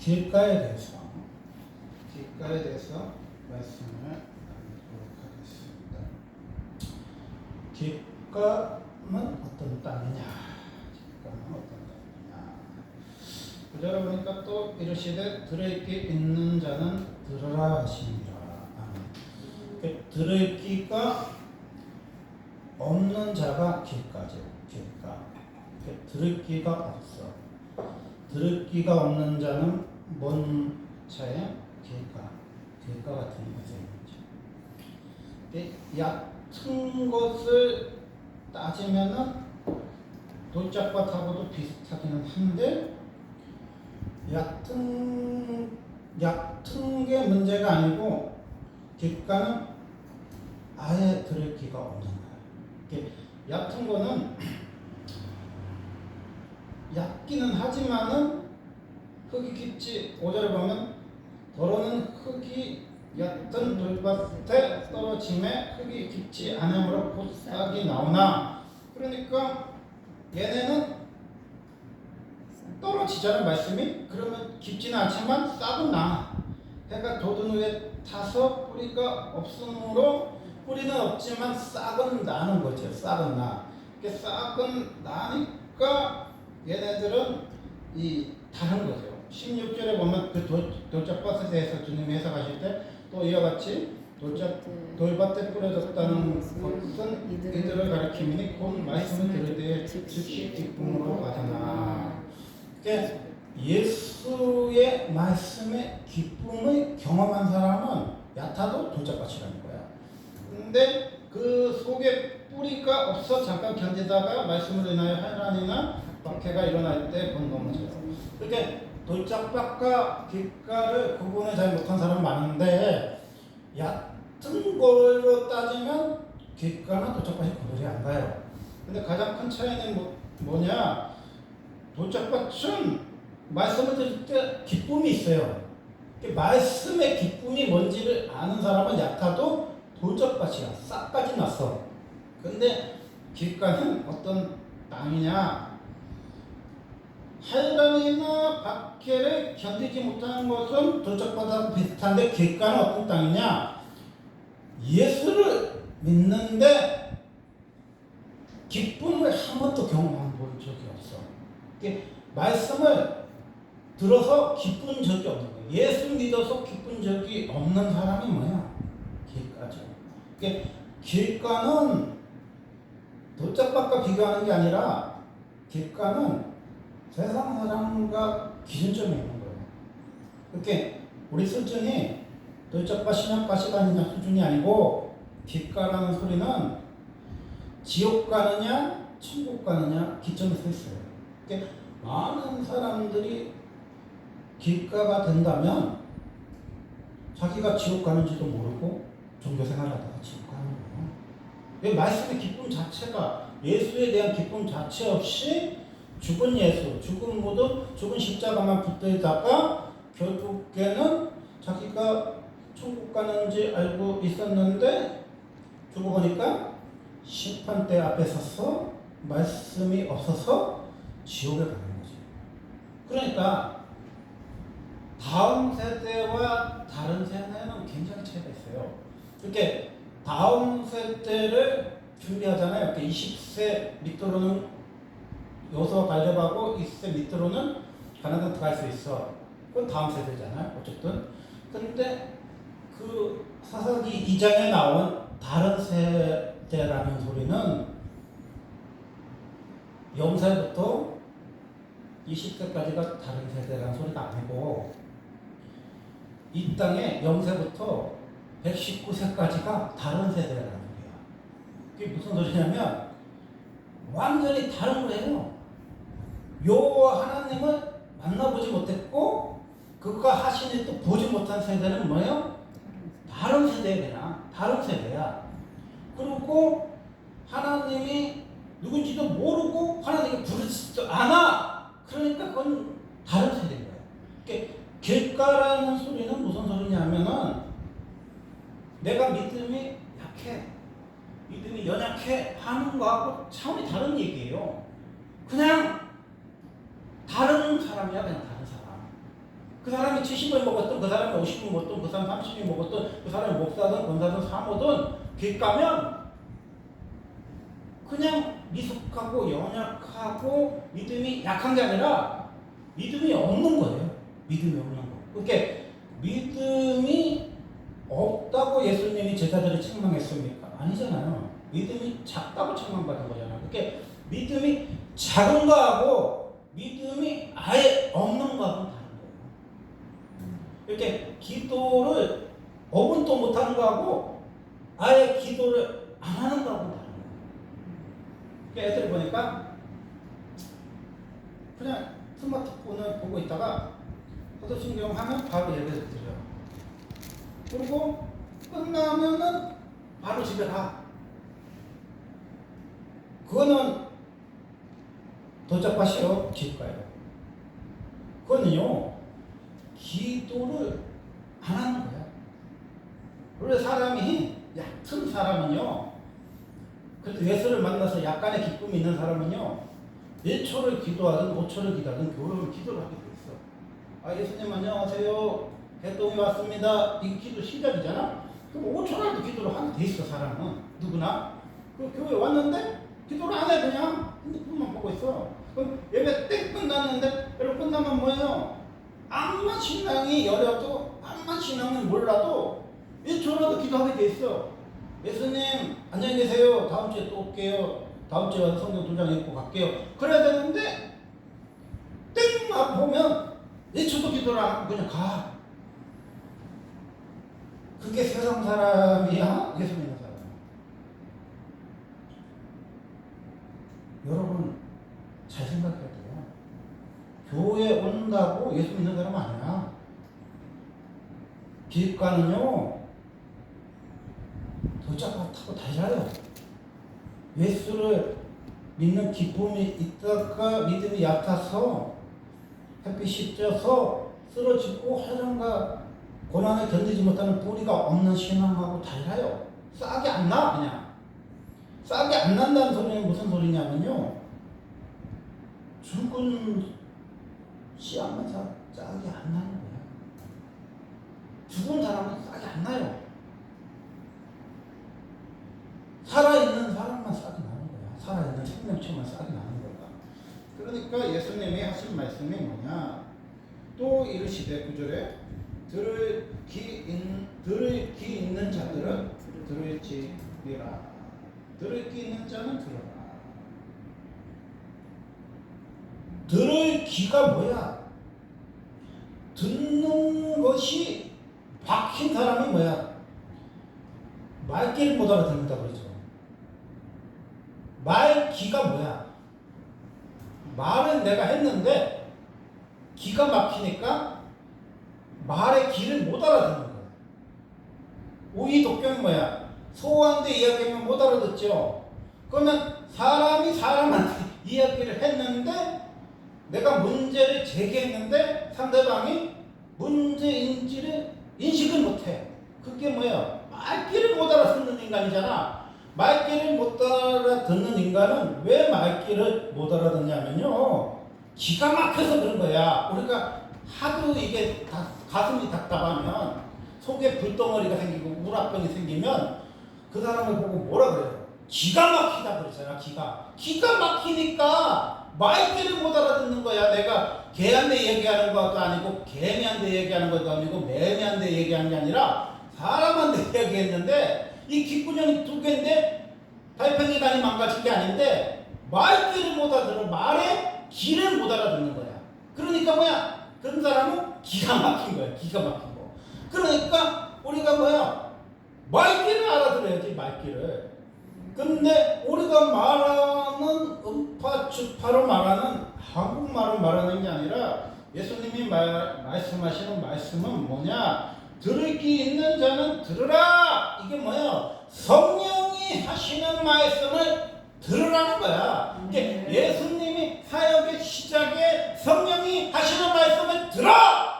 길가에 대해서 말씀을 나누도록 하겠습니다. 길가는 어떤 땅이냐? 구절을 보니까 또 이르시되 들어있기 있는 자는 들으라 하시니라. 들어있기가 없는 자가 길가죠. 길가. 들어있기가 없어. 들어있기가 없는 자는 뭔 차에? 길가 같은 거죠. 얕은 것을 따지면은 돌짝밭하고도 비슷하기는 한데 얕은 게 문제가 아니고 길가는 아예 들어있기가 없는 거야. 얕은 거는 얕기는 하지만은 흙이 깊지. 5절에 보면 더러는 흙이 얕은 돌밭에 떨어짐에 흙이 깊지 않으므로 곧 싹이 나오나. 그러니까 얘네는 떨어지자는 말씀이 그러면 깊지는 않지만 싹은 나. 해가 돋은 후에 타서 뿌리가 없으므로 뿌리는 없지만 싹은 나는 거죠. 싹은 나. 싹은 나니까 얘네들은 다른 거죠. 16절에 보면 그 돌짝밭에 대해서 주님이 해석하실 때 또 이와 같이 돌밭에 뿌려졌다는 것은 이들을 가리킴이니 곧 말씀을 들을 때에 즉시 기쁨으로 받으나. 예수의 말씀의 기쁨을 경험한 사람은 얕아도 돌짝밭이라는 거야. 근데 그 속에 뿌리가 없어 잠깐 견디다가 말씀을 인하여 환란이나 박해가 일어날 때 본 것처럼. 그러니까 돌짝밭과 길가를 구분을 잘 못한 사람은 많은데 얕은 걸로 따지면 길가나 돌짝밭이 구분이 안 가요. 근데 가장 큰 차이는 뭐냐? 돌짝밭은 말씀을 들을 때 기쁨이 있어요. 말씀의 기쁨이 뭔지를 아는 사람은 얕아도 돌짝밭이야. 싹까지 났어. 근데 길가는 어떤 땅이냐? 환란이나 박해를 견디지 못하는 것은 돌짝밭하고 비슷한데 길가는 어떤 땅이냐? 예수를 믿는데 기쁨을 한 번도 경험해 본 적이 없어. 말씀을 들어서 기쁜 적이 없는 거예요. 예수 믿어서 기쁜 적이 없는 사람이 뭐야? 길가죠. 길가는 돌짝밭과 비교하는 게 아니라 길가는 세상 사람과 기준점이 있는 거예요. 그렇게 우리 수준이 돌짝밭이냐 가시밭이냐 수준이 아니고 길가라는 소리는 지옥 가느냐 천국 가느냐 기점이 서 있어요. 많은 사람들이 길가가 된다면 자기가 지옥 가는지도 모르고 종교생활하다가 지옥 가는 거예요. 말씀의 기쁨 자체가 예수에 대한 기쁨 자체 없이 죽은 예수, 죽은 무덤, 죽은 십자가만 붙들다가 결국에는 자기가 천국 가는지 알고 있었는데 죽어보니까 심판대 앞에 서서 말씀이 없어서 지옥에 가는 거지. 그러니까 다음 세대와 다른 세대는 굉장히 차이가 있어요. 이렇게 다음 세대를 준비하잖아요. 20세 밑으로는 요소 갈렙하고 20세 밑으로는 가나안 들어갈 수 있어. 그건 다음 세대잖아요. 어쨌든. 근데 그 사사기 2장에 나온 다른 세대라는 소리는 0세부터 20세까지가 다른 세대라는 소리가 아니고 이 땅에 0세부터 119세까지가 다른 세대라는 소리야. 그게 무슨 소리냐면 완전히 다른 거예요. 요 하나님을 만나보지 못했고 그가 하신 일도 보지 못한 세대는 뭐예요? 다른 세대야. 다른 세대야. 그리고 하나님이 누군지도 모르고 하나님이 부르지도 않아. 그러니까 그건 다른 세대인 거예요. 그러니까 길가라는 소리는 무슨 소리냐면은 내가 믿음이 약해, 믿음이 연약해 하는 거하고 차원이 다른 얘기예요. 그냥 다른 사람이야. 그냥 다른 사람. 그 사람이 70을 먹었든 그 사람이 50을 먹었든 그 사람이 30을 먹었든 그 사람이 목사든 권사든 사모든 길 가면 그냥 미숙하고 연약하고 믿음이 약한 게 아니라 믿음이 없는 거예요. 믿음이 없는 거. 그렇게 믿음이 없다고 예수님이 제자들을 책망했습니까? 아니잖아요. 믿음이 작다고 책망받은 거잖아요. 그렇게 믿음이 작은 거하고 믿음이 아예 없는 거하고는 다른 거예요. 이렇게 기도를 5분도 못하는 거하고 아예 기도를 안 하는 거하고는 다른 거예요. 그러니까 애들 보니까 그냥 스마트폰을 보고 있다가 사도신경 하면 바로 예배를 드려요. 그리고 끝나면은 바로 집에 가. 그거는 도착하시오 기도가요. 그거는요 기도를 안 하는 거야. 원래 사람이 얕은 사람은요, 그래도 예수를 만나서 약간의 기쁨이 있는 사람은요 1초를 기도하든 5초를 기도하든 교회를 기도를 하게 돼 있어. 아 예수님 안녕하세요, 개똥이 왔습니다. 이 기도 시작이잖아. 그럼 5초라도 기도를 하게 돼 있어. 사람은 누구나. 그 교회 왔는데 기도를 안 해. 그냥 핸드폰만 보고 있어. 그럼 예배 땡 끝났는데 여러분 끝나면 뭐예요? 암만 신앙이 여려도 암만 신앙은 몰라도 1초라도 기도하게 돼 있어. 예수님 안녕히 계세요. 다음 주에 또 올게요. 다음 주에 와서 성경 2장 읽고 갈게요. 그래야 되는데 땡만 보면 1초도 기도를 안 하고 그냥 가. 그게 세상 사람이야? 예수 믿는 사람. 여러분 잘 생각해야 돼요. 교회 온다고 예수 믿는 사람 아니야. 기업가는요 도착을 타고 달려요. 예수를 믿는 기쁨이 있다가 믿음이 약해서 햇빛이 쪄서 쓰러지고 화장과 고난을 견디지 못하는 뿌리가 없는 신앙하고 달라요. 싹이 안 나. 그냥 싹이 안 난다는 소리는 무슨 소리냐면요, 죽은 씨앗만 싹이 안 나는 거야. 죽은 사람은 싹이 안 나요. 살아있는 사람만 싹이 나는 거야. 살아있는 생명체만 싹이 나는 거야. 그러니까 예수님이 하신 말씀이 뭐냐, 또 이르시되 9절에 들을 귀 있는 자들은 들을지니라. 들을 귀 있는 자는 들어라. 들을 귀가 뭐야? 듣는 것이 박힌 사람이 뭐야? 말귀를 못 알아듣는다 그러죠. 말귀가 뭐야? 말은 내가 했는데 기가 막히니까 말의 길을 못 알아듣는 거야. 오이독경이 뭐야? 소호한테 이야기하면 못 알아듣죠. 그러면 사람이 사람한테 이야기를 했는데 내가 문제를 제기했는데 상대방이 문제인지를 인식을 못해. 그게 뭐야? 말귀를 못 알아듣는 인간이잖아. 말귀를 못 알아듣는 인간은 왜 말귀를 못 알아듣냐면요, 기가 막혀서 그런 거야. 우리가 하도 이게 가슴이 답답하면 속에 불덩어리가 생기고 우라병이 생기면 그 사람을 보고 뭐라 그래요? 기가 막히다 그러잖아. 기가 막히니까 말귀를 못 알아듣는 거야. 내가 개한테 얘기하는 것도 아니고 개미한테 얘기하는 것도 아니고 매미한테 얘기하는 게 아니라 사람한테 얘기했는데 이 귓구녕이 2개인데 달팽이관이 망가진 게 아닌데 말귀를 못 알아들어. 말의 길을 못 알아듣는 거야. 그러니까 뭐야? 그런 사람은 기가 막힌 거야. 기가 막힌 거. 그러니까 우리가 뭐야? 말귀를 알아들어야지. 말귀를. 근데 우리가 말하는 음파주파로 말하는 한국말을 말하는 게 아니라 예수님이 말씀하시는 말씀은 뭐냐? 들을 귀 있는 자는 들으라. 이게 뭐야? 성령이 하시는 말씀을 들으라는 거야. 이게 예수님이 사역의 시작에 성령이 하시는 말씀을 들어!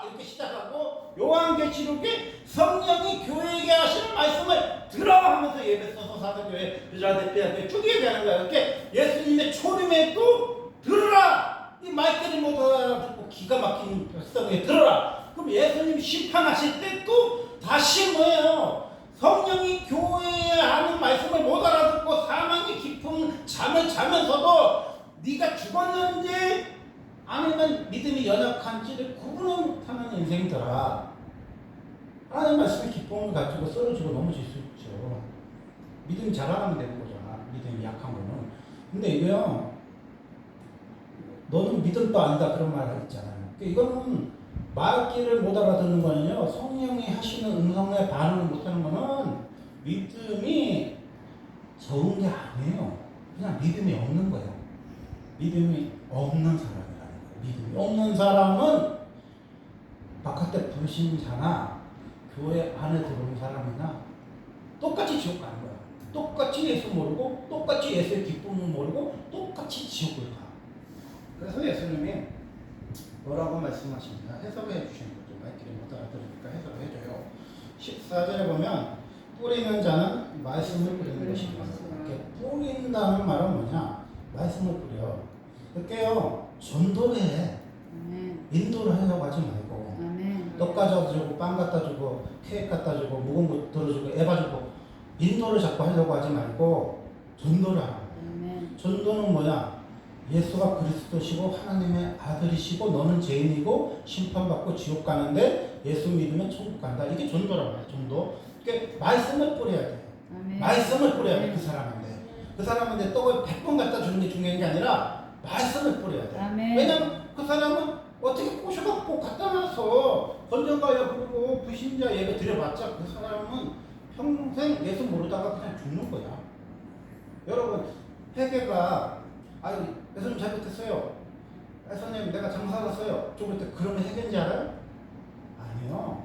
이렇게 시작하고 요한계시록에 성령이 교회에게 하시는 말씀을 들어 하면서 예배 써서 사도교회, 유자대표교회 쭉 얘기하는 거야. 이렇게 예수님의 초림에 또 들으라. 이 말귀를 못 알아듣고 기가 막힌 백성에 들어라. 그 그럼 예수님 심판하실 때 또 다시 뭐예요? 성령이 교회에 하는 말씀을 못 알아듣고 사망의 깊은 잠을 자면서도 네가 죽었는지 아니면 믿음이 연약한지를 구분을 못하는 인생이더라. 하나님 말씀의 기쁨을 가지고 쓰러지고 넘어질 수 있죠. 믿음이 자라나면 되는 거잖아. 믿음이 약한 거는. 근데 이거요, 너는 믿음도 아니다 그런 말 있잖아요. 이거는 말귀를 못 알아듣는 거는요, 성령이 하시는 음성에 반응을 못하는 거는 믿음이 적은 게 아니에요. 그냥 믿음이 없는 거예요. 믿음이 없는 사람이라는 거예요. 믿음이 없는 사람은 바깥에 불신자나 교회 안에 들어오는 사람이나 똑같이 지옥 가는 거야. 똑같이 예수 모르고 똑같이 예수의 기쁨을 모르고 똑같이 지옥을 가. 그래서 예수님이 뭐라고 말씀하십니까? 해석해 주시는 거죠. 말귀를 못 알아들으니까 해석을 해줘요. 14절에 보면 뿌리는 자는 말씀을 뿌리는 것이다. 이렇게 뿌린다는 말은 뭐냐? 말씀을 뿌려. 그러니까요, 전도를 해. 인도를 하려고 하지 말고 떡 가져다 주고 빵 갖다 주고 케이크 갖다 주고 무거운 거 들어주고 애봐 주고 인도를 자꾸 하려고 하지 말고 전도를 하라. 전도는 뭐야? 예수가 그리스도시고 하나님의 아들이시고 너는 죄인이고 심판받고 지옥 가는데 예수 믿으면 천국 간다. 이게 전도란 말이야. 전도. 그러니까 말씀을 뿌려야 돼. 말씀을 뿌려야 돼. 그 사람한테. 그 사람한테 떡을 100번 갖다 주는 게 중요한 게 아니라 말씀을 뿌려야 돼. 왜냐면 그 사람은 어떻게 꼬셔갖고 갖다 놔서 건전가야 부르고 불신자 예배 드려봤자 그 사람은 평생 예수 모르다가 그냥 죽는 거야. 여러분, 회개가 아유 예수님 잘못했어요. 예수님 내가 장사했어요. 죽을 때 그러면 회개인지 알아요? 아니요.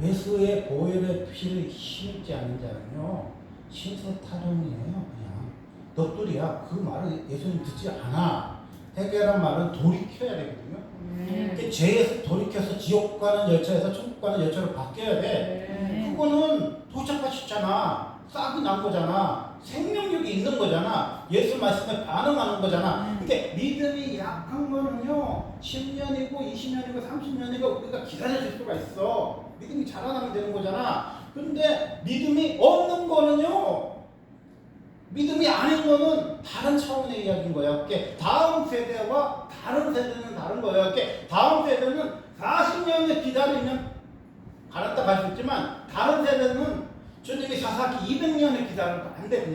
예수의 보혈의 피를 힘입지 않는 자는요 신세타령이에요. 그냥 넋두리야. 그 말을 예수님 듣지 않아. 회개란 말은 돌이켜야 되거든요. 그러니까 죄에서 돌이켜서 지옥 가는 열차에서 천국 가는 열차로 바뀌어야 돼. 그거는 도착하 쉽잖아. 싹이 난 거잖아. 생명력이 있는 거잖아. 예수 말씀에 반응하는 거잖아. 그러니까 믿음이 약한 거는요 10년이고 20년이고 30년이고 우리가 기다려줄 수가 있어. 믿음이 자라나면 되는 거잖아. 근데 믿음이 없는 거는요, 믿음이 아닌 거는 다른 차원의 이야기인 거야. 그러니까 다음 세대와 다른 세대는 다른 거예요. 그러니까 다음 세대는 40년을 기다리면 가났다 갈 수 있지만 다른 세대는 주님이 사사기 200년을 기다려도 안 돼.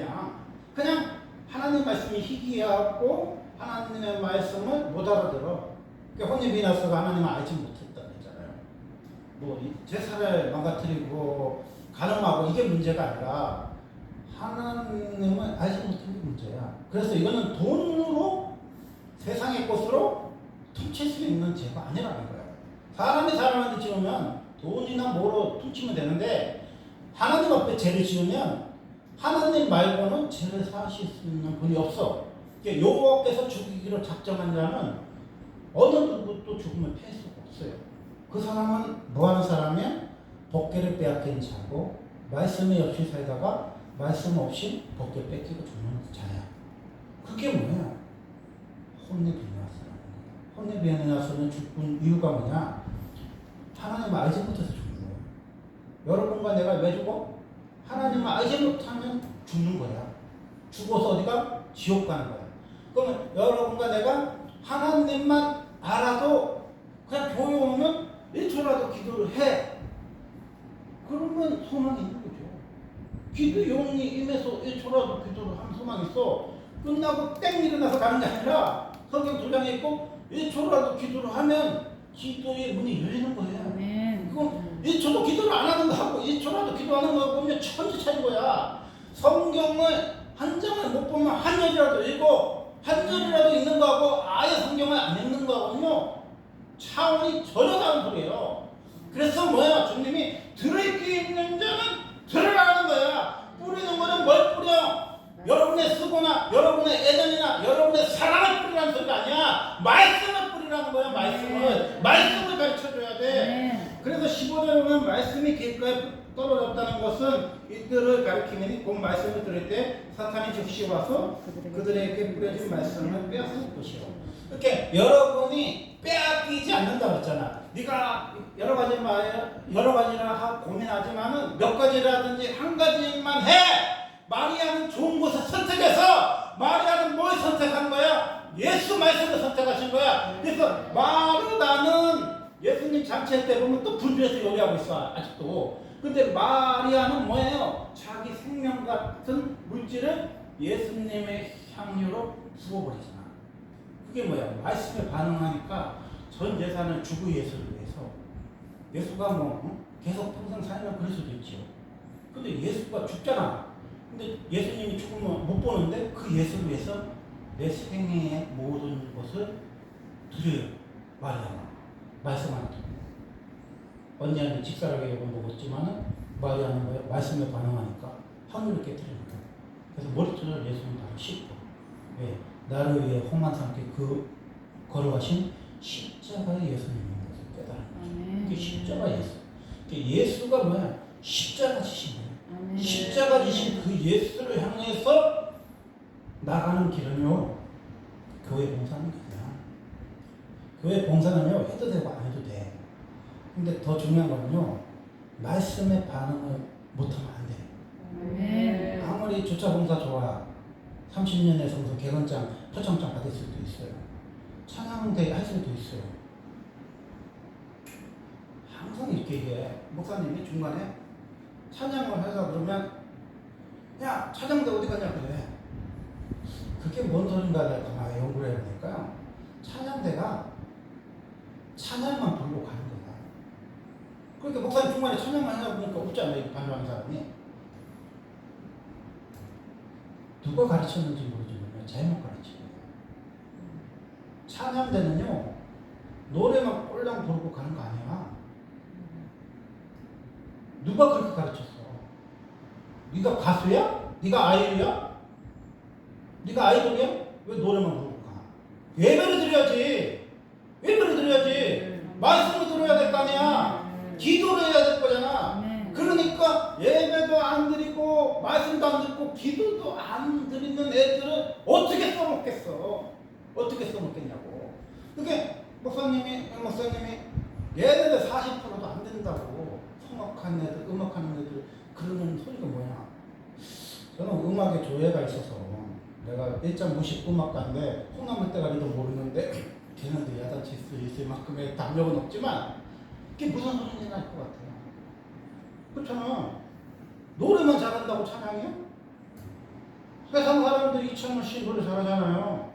그냥 하나님 말씀이 희귀하고 하나님의 말씀을 못 알아들어. 그러니까 혼인비나스가 하나님을 알지 못했다는 거잖아요. 뭐 제사를 망가뜨리고 간음하고 이게 문제가 아니라 하나님을 알지 못한 게 문제야. 그래서 이거는 돈으로 세상의 것으로 퉁칠 수 있는 죄가 아니라는 거야. 사람이 사람한테 지으면 돈이나 뭐로 퉁치면 되는데 하나님 앞에 죄를 지으면 하나님 말고는 죄를 사하실 수 있는 분이 없어. 여호와께서 죽이기로 작정한 자는 어느 누구도 죽음을 피할 수가 없어요. 그 사람은 뭐하는 사람이야? 법궤를 빼앗긴 자고 말씀이 없이 살다가 말씀 없이 법궤 뺏기고 죽는 자야. 그게 뭐야? 혼내비나스라는 거야. 혼내비나스는 죽은 이유가 뭐냐? 하나님을 알지 못해서 죽는 거야. 여러분과 내가 왜 죽어? 하나님을 알지 못하면 죽는 거야. 죽어서 어디가? 지옥 가는 거야. 그러면 여러분과 내가 하나님만 알아도 그냥 교회 오면 1초라도 기도를 해. 그러면 소망이 있는 거죠. 기도 용이 임해서 1초라도 기도를 하면 소망이 있어. 끝나고 땡 일어나서 가는 게 아니라 성경 도장에 있고 1초라도 기도를 하면 기도의 문이 열리는 거예요. 그건 1초도 기도를 안 하는 거하고 1초라도 기도하는 거하고 보면 천지 차이인 거야. 성경을 한 장을 못 보면 한 절이라도 읽고 한 절이라도 읽는 거하고 아예 성경을 안 읽는 거하고는요 차원이 전혀 다른 소리예요. 그래서 뭐야? 주님이 들을 귀 있는 자는 들으라는 거야. 뿌리는 거는 뭘 뿌려? 여러분의 수고나 여러분의 애정이나 여러분의 사랑을 뿌리라는 소리가 아니야. 말씀을 뿌리라는 거야. 말씀을 가르쳐줘야 돼. 그래서 15절에 보면 말씀이 길가에 떨어졌다는 것은 이들을 가리키니 곧 말씀을 들을 때 사탄이 즉시 와서 그들에게 뿌려진 말씀을 빼앗을 것이요. 이렇게 여러분이 빼앗기지 않는다고 했잖아. 네가 여러 가지나 고민하지만은 몇 가지라든지 한 가지만 해. 마리아는 좋은 것을 선택해서 마리아는 뭘 선택한 거야? 예수 말씀을 선택하신 거야. 그래서 마르다는 예수님 잔치 때 보면 또 분주해서 요리하고 있어 아직도. 근데 마리아는 뭐예요? 자기 생명 같은 물질을 예수님의 향유로 부어버리잖아. 그게 뭐야? 말씀에 반응하니까 전 재산을 주고 예수를 위해서. 예수가 계속 평생 살면 그럴 수도 있죠. 근데 예수가 죽잖아. 근데 예수님이 죽으면 못 보는데 그 예수를 위해서 내 생애의 모든 것을 드려요. 마리아가 말씀하는 거. 언니한테 직사하게 욕을 먹었지만은 마리아는 뭐야? 말씀에 반응하니까 하늘을 깨뜨리는 거야. 그래서 머리털을 예수님 바로 씻고, 왜? 나를 위해 험한 상태 그 걸어가신 십자가의 예수님인 것을 깨달은 거죠. 그게 십자가 예수. 예수가 뭐야? 십자가 지신 거예요. 십자가 지신 그 예수를 향해서 나가는 길은요, 교회 봉사는 그냥. 교회 봉사는요, 해도 되고 안 해도 돼. 근데 더 중요한 거는요, 말씀에 반응을 못하면 안 돼. 아무리 주차 봉사 좋아, 30년의 성서 개헌장, 표창장 받을 수도 있어요. 찬양대 할 수도 있어요. 항상 이렇게 얘기해. 목사님이 중간에 찬양을 해서 그러면, 야, 찬양대 어디 가냐 그래. 그게 뭔 소린가 내가 가만히 연구를 해보니까 찬양대가 찬양만 부르고 가는 거야. 그러니까 목사님 중간에 찬양만 하다 보니까 없잖아요. 반주하는 사람이. 누가 가르쳤는지 모르지만 잘못 가르친 거예요. 찬양대는요, 노래만 꼴랑 부르고 가는 거 아니야. 누가 그렇게 가르쳤어? 네가 가수야? 네가 아이돌이야? 네가 아이돌이야? 왜 노래만 부르고 가? 예배를 드려야지. 예배를 드려야지. 말씀을 들어야 될 거 아니야. 기도를 해야 될 거잖아. 그러니까 예배도 안 드리고 말씀도 안 듣고 기도도 안 드리는 애들은 어떻게 써먹겠어? 어떻게 써먹겠냐고. 그게 목사님이 얘네들 40%도 안 된다고. 성악한 애들, 음악하는 애들 그러는 소리가 뭐냐. 저는 음악에 조예가 있어서 내가 1.50 음악가인데 콩나물 때가리도 모르는데 걔네들 야단칠 수 있을 만큼의 담력은 없지만 그게 무슨 소리인지 알 것 같아요. 그렇잖아. 노래만 잘한다고 찬양이야? 세상 사람들 이창훈 씨 노래 잘하잖아요.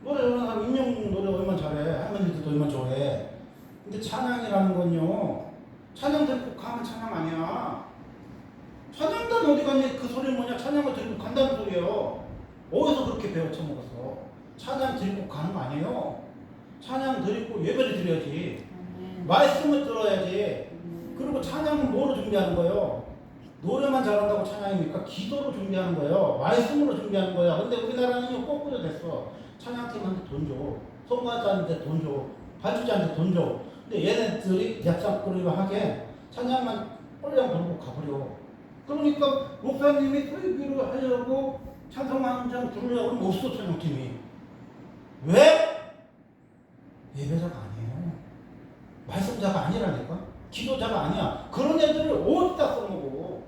노래 잘하는 사람 임영웅 노래 얼마나 잘해. 할머니들도 얼마나 좋아해. 근데 찬양이라는 건요, 찬양 들고 가면 찬양 아니야. 찬양단 어디 갔니? 그 소리는 뭐냐? 찬양을 들고 간다는 소리예요. 어디서 그렇게 배워 처먹었어? 찬양 들고 가는 거 아니에요. 찬양 드리고 예배를 드려야지. 말씀을 들어야지. 그리고 찬양은 뭐로 준비하는 거예요? 노래만 잘한다고 찬양입니까? 기도로 준비하는 거예요. 말씀으로 준비하는 거야. 근데 우리나라는 거꾸로 됐어. 찬양팀한테 돈 줘. 성가자한테 돈 줘. 발주자한테 돈 줘. 근데 얘네들이 약삭거리고 하게 찬양만 꼴랑 부르고 가버려. 그러니까 목사님이 설교를 하려고 찬송하는 장 부르려고 하면 없어. 찬양팀이. 왜? 예배자가 아니에요. 말씀자가 아니라니까. 기도자가 아니야. 그런 애들을 어디다 써먹어.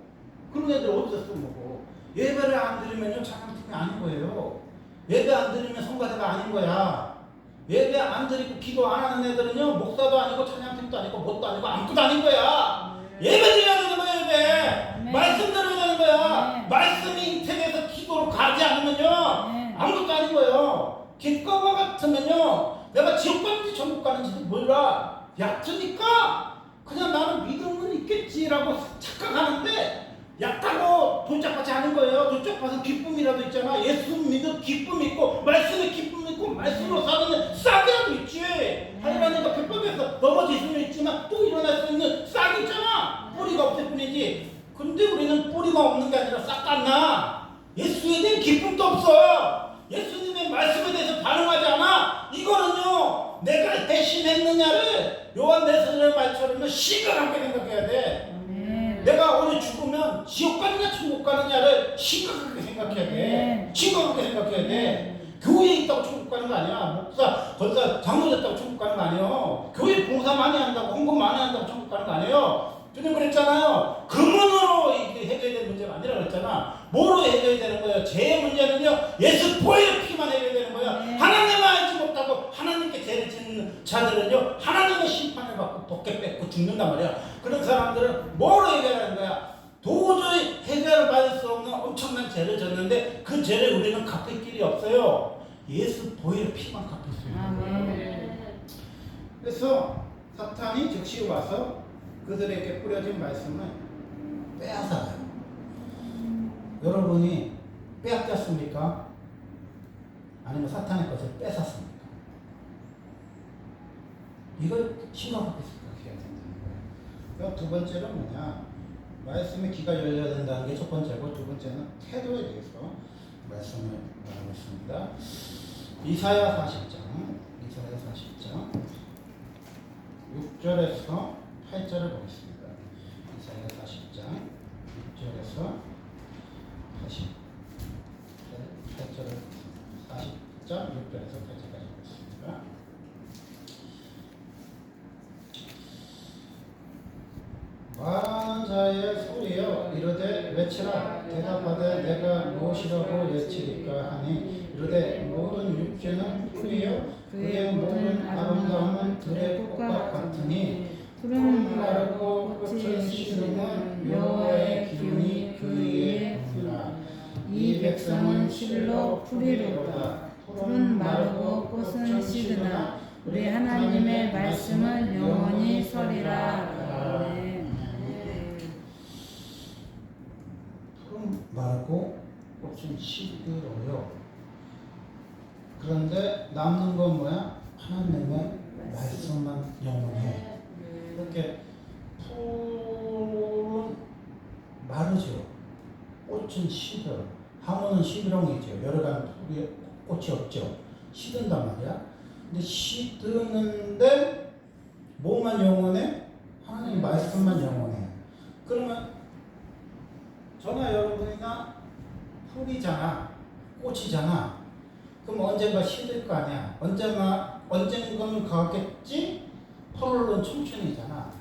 그런 애들 어디다 써먹어. 예배를 안 드리면요 찬양팀이 아닌 거예요. 예배 안 드리면 성가대가 아닌 거야. 예배 안 드리고 기도 안 하는 애들은요 목사도 아니고 찬양팀도 아니고 뭣도 아니고 아무것도 아닌 거야. 예배 드려야 되는 거야. 예배. 말씀 들어야 되는 거야. 말씀이 인택해서 기도로 가지 않으면요 아무것도 아닌 거예요. 길거와 같으면요 내가 지옥 가는지 천국 가는지도 몰라. 얕으니까 그냥 나는 믿음은 있겠지라고 착각하는데 얕다고 돈짝받지 않은 거예요. 돈짝받은 기쁨이라도 있잖아. 예수 믿음 기쁨 있고 말씀에 기쁨 있고 말씀으로 사는 싹이라도 있지. 하나님과 불법에서 넘어질 수는 있지만 또 일어날 수 있는 싹이 있잖아. 뿌리가 없을 뿐이지. 근데 우리는 뿌리가 없는 게 아니라 싹 같나. 예수에 대한 기쁨도 없어. 예수님의 말씀에 대해서 반응하지 않아. 이거는요 내가 대신했느냐를 요한네서의 말처럼 심각하게 생각해야 돼. 내가 오늘 죽으면 지옥 가느냐 천국 가느냐를 심각하게 생각해야 돼. 심각하게 생각해야 돼. 교회에 있다고 천국 가는 거 아니야. 목사, 권사, 장로됐다고 천국 가는 거 아니에요. 교회 봉사 많이 한다고, 헌금 많이 한다고 천국 가는 거 아니에요. 주님 그랬잖아요. 근원으로 이게 해결될 문제가 아니라 그랬잖아. 뭐로 해결이 되는 거예요? 제 문제는요, 예수 보혈의 피만 해결되는 거예요. 하나님을 알지 못하고 하나님께 죄를 짓는 자들은요, 하나님의 심판을 받고 복개 뺏고 죽는단 말이야. 그런 사람들은 뭐로 해결하는 거야? 도저히 해결을 받을 수 없는 엄청난 죄를 졌는데 그 죄를 우리는 갚을 길이 없어요. 예수 보혈의 피만 갚을 수 있는 거예요. 그래서 사탄이 즉시 와서 그들에게 뿌려진 말씀을 빼앗아요. 여러분이 빼앗겼습니까? 아니면 사탄의 것을 뺏었습니까? 이걸 심각하게 생각해야 된다는 거예요. 두 번째는 뭐냐? 말씀의 귀가 열려야 된다는 게 첫 번째고, 두 번째는 태도에 대해서 말씀을 나누겠습니다. 이사야 40장 6절에서 8절을 보겠습니다. 이사야 40장 6절에서 8절을 40장 6절에서 8절까지 보겠습니다. 말하는 자의 소리여 이르되 외치라. 대답하되 내가 무엇이라고 외치리까 하니 이르되 모든 육체는 풀이요 그의 모든 아름다움은 들의 꽃과 같으니 푸른 마르고 꽃을 시드는 여호와의 기운이 그 위에 부니라. 이 백성은 실로 풀이로다. 푸른 마르고 꽃은 시드나 우리 하나님의 말씀은 영원히 서리라. 마르고 꽃은 시들어요. 그런데 남는 건 뭐야? 하나님의 말씀만 영원해. 이렇게 풀은 마르죠. 꽃은 시들어. 하모는 시드렁이죠. 여러 가지 꽃이 없죠. 시든단 말이야. 근데 시드는데 뭐만 영원해? 하나님 말씀만 영원해. 그러면 저나 여러분이나 풀이잖아, 꽃이잖아. 그럼 언젠가 시들 거 아니야. 언젠가는 가겠지. 푸르른 청춘이잖아.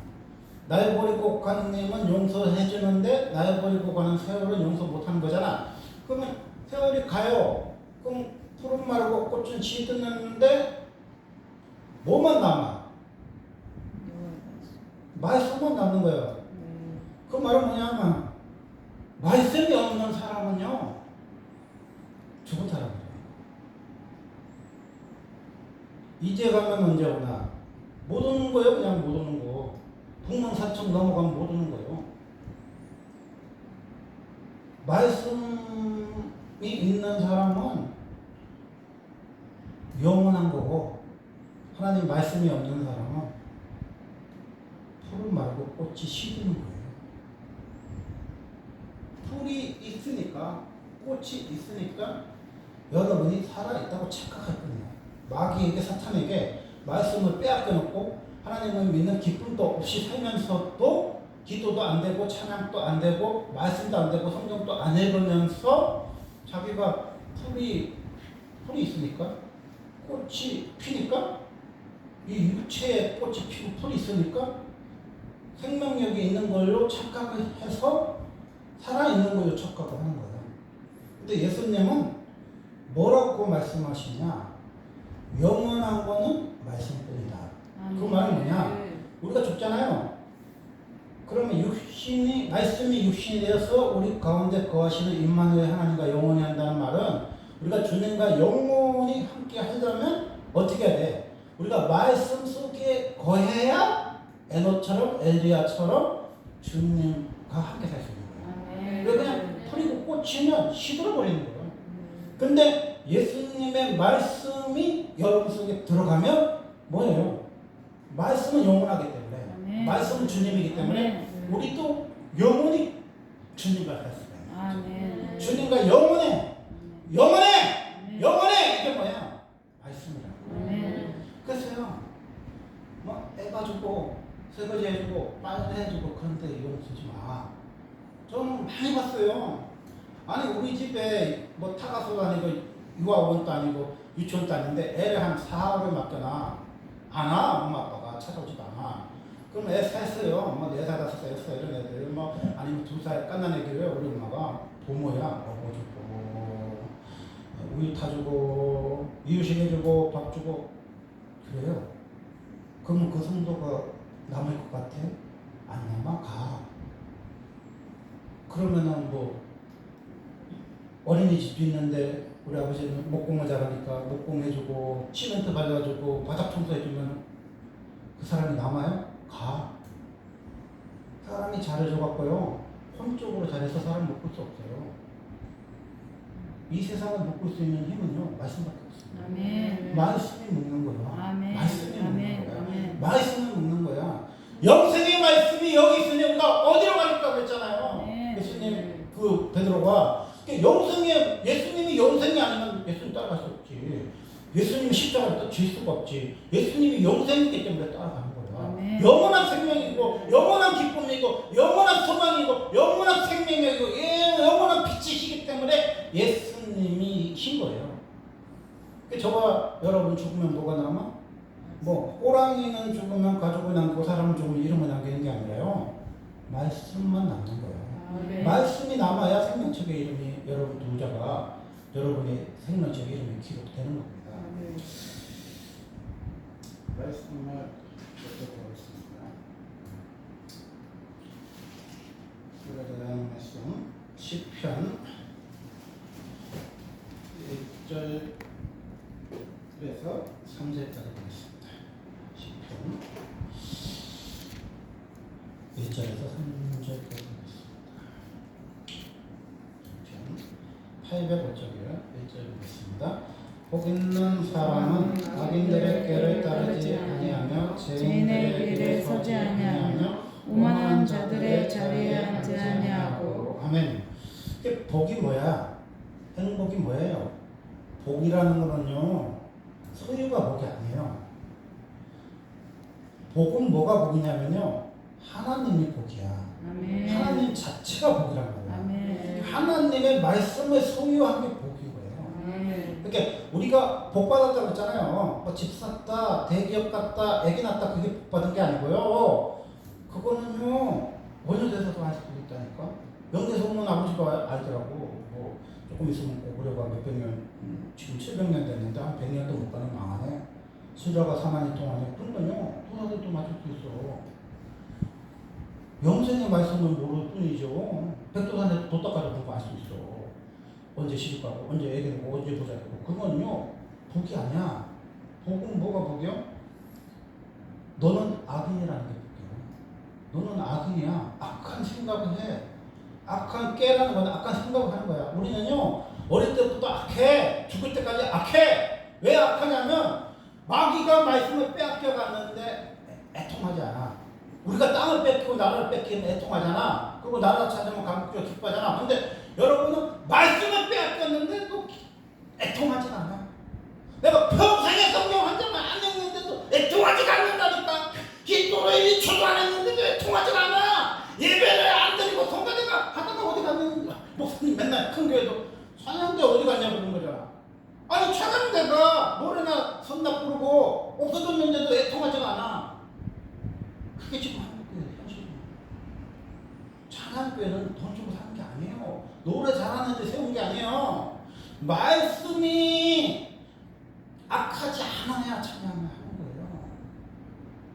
날 버리고 가는 님은 용서해 주는데 날 버리고 가는 세월은 용서 못하는 거잖아. 그러면 세월이 가요. 그럼 푸른 마르고 꽃은 시드는데 뭐만 남아? 말씀만 남는 거예요. 그 말은 뭐냐면 말씀이 없는 사람은요, 죽은 사람이에요. 이제 가면 언제 오나? 못 오는 거예요, 그냥 못 오는 거. 북망사청 넘어가면 못 오는 거예요. 말씀이 있는 사람은 영원한 거고, 하나님 말씀이 없는 사람은 풀은 마르고 꽃이 시드는 거예요. 풀이 있으니까, 꽃이 있으니까 여러분이 살아있다고 착각할 뿐이에요. 마귀에게, 사탄에게 말씀을 빼앗겨 놓고 하나님을 믿는 기쁨도 없이 살면서도 기도도 안 되고 찬양도 안 되고 말씀도 안 되고 성경도 안 읽으면서 자기가 풀이 있으니까, 꽃이 피니까, 이 육체에 꽃이 피고 풀이 있으니까 생명력이 있는 걸로 착각을 해서 살아있는 걸로 착각을 하는 거예요. 근데 예수님은 뭐라고 말씀하시냐? 영원한 거는 말씀뿐이다. 그 말은 뭐냐? 우리가 죽잖아요. 그러면 말씀이 육신이 되어서 우리 가운데 거하시는 임마누엘 하나님과 영원히 한다는 말은 우리가 주님과 영원히 함께 하려면 어떻게 해야 돼? 우리가 말씀 속에 거해야 에노처럼 엘리야처럼 주님과 함께 살 수 있는 거예요. 그냥 풀이고 꽃이면 시들어 버리는 거예요. 근데 예수님의 말씀이 여러분 속에 들어가면 뭐예요? 말씀은 영원하기 때문에, 말씀은 주님이기 때문에 우리도 영원히 주님과 살 수가 있는 거죠. 주님과 영원해. 이게 뭐야? 말씀이라고. 그래서요, 뭐 해가지고 설거지 해주고 빨래 해주고 그런데 이용 쓰지 마. 저는 많이 봤어요. 아니 우리 집에 뭐 타가서도 아니고 유아원도 아니고 유치원도 아닌데 애를 한 4월에 맡겨놔. 안 와. 엄마 아빠가 찾아오지도 않아. 그럼 애 셋어요. 뭐 4살, 5살, 6살 이런 애들 뭐 아니면 2살 깐난 애기를 우리 엄마가 부모야 먹어주고 우유 타주고 이유식 해주고 밥 주고 그래요. 그러면 그 성도가 남을 것 같아? 안 남아? 가. 그러면은 뭐 어린이집도 있는데 우리 아버지는 목공을 잘하니까 목공해주고 시멘트 발라주고 바닥 청소해주면 그 사람이 남아요? 가. 사람이 잘해줘갖고요 혼적으로 잘해서 사람 묶을 수 없어요. 이 세상을 묶을 수 있는 힘은요 말씀밖에 없습니다. 아멘. 말씀이 묶는 거야. 아멘. 말씀이 묶는 거야. 아멘. 말씀을 묶는 거야. 영생의 말씀이 여기 있으니 우리가 어디로 가니까 그랬잖아요. 네. 예수님 그 베드로가 영생의 예수님이 영생이 아니면 예수님 따라갈 수 없지. 예수님이 십자가를 질 수가 없지. 예수님이 영생이기 때문에 따라가는 거야. 아멘. 영원한 생명이고 영원한 기쁨이고 영원한 소망이고 영원한 생명이고 영원한 빛이시기 때문에 예수님이 신 거예요. 저와 여러분 죽으면 뭐가 남아? 뭐 호랑이는 죽으면 가족을 남기고 사람은 죽으면 이름을 남기는 게 아니라요. 말씀만 남는 거예요. 네. 말씀이 남아야 생명책의 이름이 여러분 두자가 여러분의 생명책 이름이 기록되는 겁니다. 네. 말씀을 읽어보겠습니다. 그러자는 말씀 10편 1절에서 3절까지 보겠습니다. 10편 1절에서 3절까지 보겠습니다. 805쪽이요. 1절 보겠습니다. 복 있는 사람은 악인들의 꾀를 따르지 아니하며 죄인들의 길에 서지 아니하며 오만한 자들의 자리에 앉지 아니하고. 아멘. 이게 복이 뭐야? 행복이 뭐예요? 복이라는 거는요 소유가 복이 아니에요. 복은 뭐가 복이냐면요 하나님이 복이야. 아멘. 하나님 자체가 복이란 거예요. 아멘. 하나님의 말씀을 소유한 게 복인 거예요. 아멘. 그러니까 우리가 복 받았다고 했잖아요. 집 샀다, 대기업 갔다, 애기 낳았다 그게 복 받은 게 아니고요. 그거는요 원효대에서도 할 수도 있다니까. 영계에서 오는 아버지가 알더라고. 뭐 조금 있으면 고구려가 몇백 년, 지금 700년 됐는데 한 100년도 못 가는 망하네. 수자가 4만이 동안에 그러면요 도사들도 맞을 수 있어. 영생의 말씀을 모를 뿐이죠. 백두산에 돛다가를 보고 알 수 있어. 언제 시집 가고 언제 애기 낳고 언제 보자 되고 그건요 복이 아니야. 복은 뭐가 복이요? 너는 악인이라는 게 복이야. 너는 악인이야. 악한 생각을 해. 악한 깨라는 건 악한 생각을 하는 거야. 우리는요 어릴 때부터 악해. 죽을 때까지 악해. 왜 악하냐면 마귀가 말씀을 빼앗겨 갔는데 애통하지 않아. 우리가 땅을 뺏기고 나라를 뺏기면 애통하잖아. 그리고 나라 찾으면 감격적으로 기뻐하잖아. 근데 여러분은 말씀을 빼앗겼는데 또 애통하지 않아. 내가 평생에 성경 한 장만 안 읽는데도 애통하지 않는다니까. 기도를 1초도 안 했는데도 애통하지 않아. 예배를 안 드리고 성가대가 하다가 어디 갔는지 목사님 맨날 큰 교회도 찬양대 어디 갔냐고 그런 거잖아. 아니 찬양대가 노래나 선나 부르고 없어졌는데도 애통하지가 않아. 그게 지금 한국교회 현실이에요. 찬양교회는 돈 주고 사는 게 아니에요. 노래 잘하는데 세운 게 아니에요. 말씀이 악하지 않아야 찬양을 하는 거예요.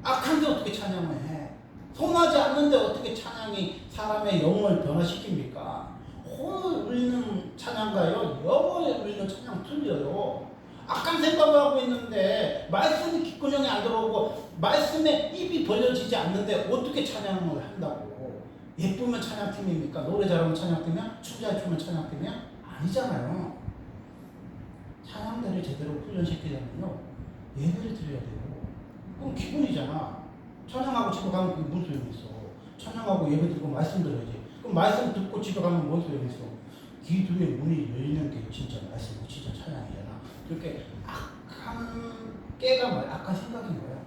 악한데 어떻게 찬양을 해? 선하지 않는데 어떻게 찬양이 사람의 영을 변화시킵니까? 혼을 울리는 찬양가요, 영을 울리는 찬양 틀려요. 악한 생각을 하고 있는데 말씀이 귓구녕에 안 들어오고 말씀에 입이 벌려지지 않는데 어떻게 찬양을 한다고? 예쁘면 찬양팀입니까? 노래 잘하면 찬양팀이야? 춤 잘 추면 찬양팀이야? 아니잖아요. 찬양대를 제대로 훈련시키려면요 예배를 드려야 돼요. 그럼 기본이잖아. 찬양하고 집에 가면 그게 무슨 소용이 있어? 찬양하고 예배 드리고 말씀 들어야지. 그럼 말씀 듣고 집에 가면 뭔 소용이 있어? 기도의 문이 열리는 게 진짜 말씀이고 진짜 찬양이잖아. 그렇게 악한 깨가 뭐야? 악한 생각인 거야.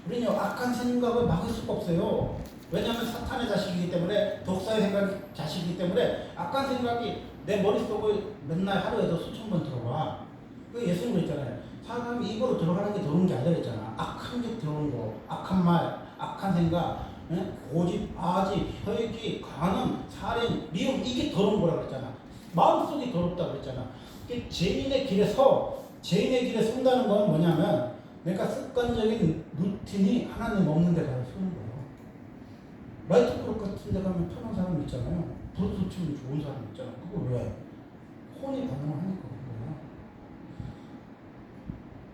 우리는 악한 생각을 막을 수가 없어요. 왜냐하면 사탄의 자식이기 때문에, 독사의 생각이 자식이기 때문에 악한 생각이 내 머릿속을 맨날 하루에도 수천 번 들어와. 그 예수님 그랬잖아요. 사람이 입으로 들어가는 게 더러운 게 아니라 했잖아. 악한 게 더러운 거, 악한 말, 악한 생각, 고집, 아집, 혈기, 간음, 살인, 미움 이게 더러운 거라고 그랬잖아. 마음속이 더럽다고 그랬잖아. 죄인의 길에 선다는 건 뭐냐면 내가 습관적인 루틴이 하나님 없는 데 가서 서는 거예요. 라이트클럽 같은 데 가면 편한 사람 있잖아요. 브루스 치면 좋은 사람 있잖아. 그거 왜? 혼이 반응을 하니까 그런 거야.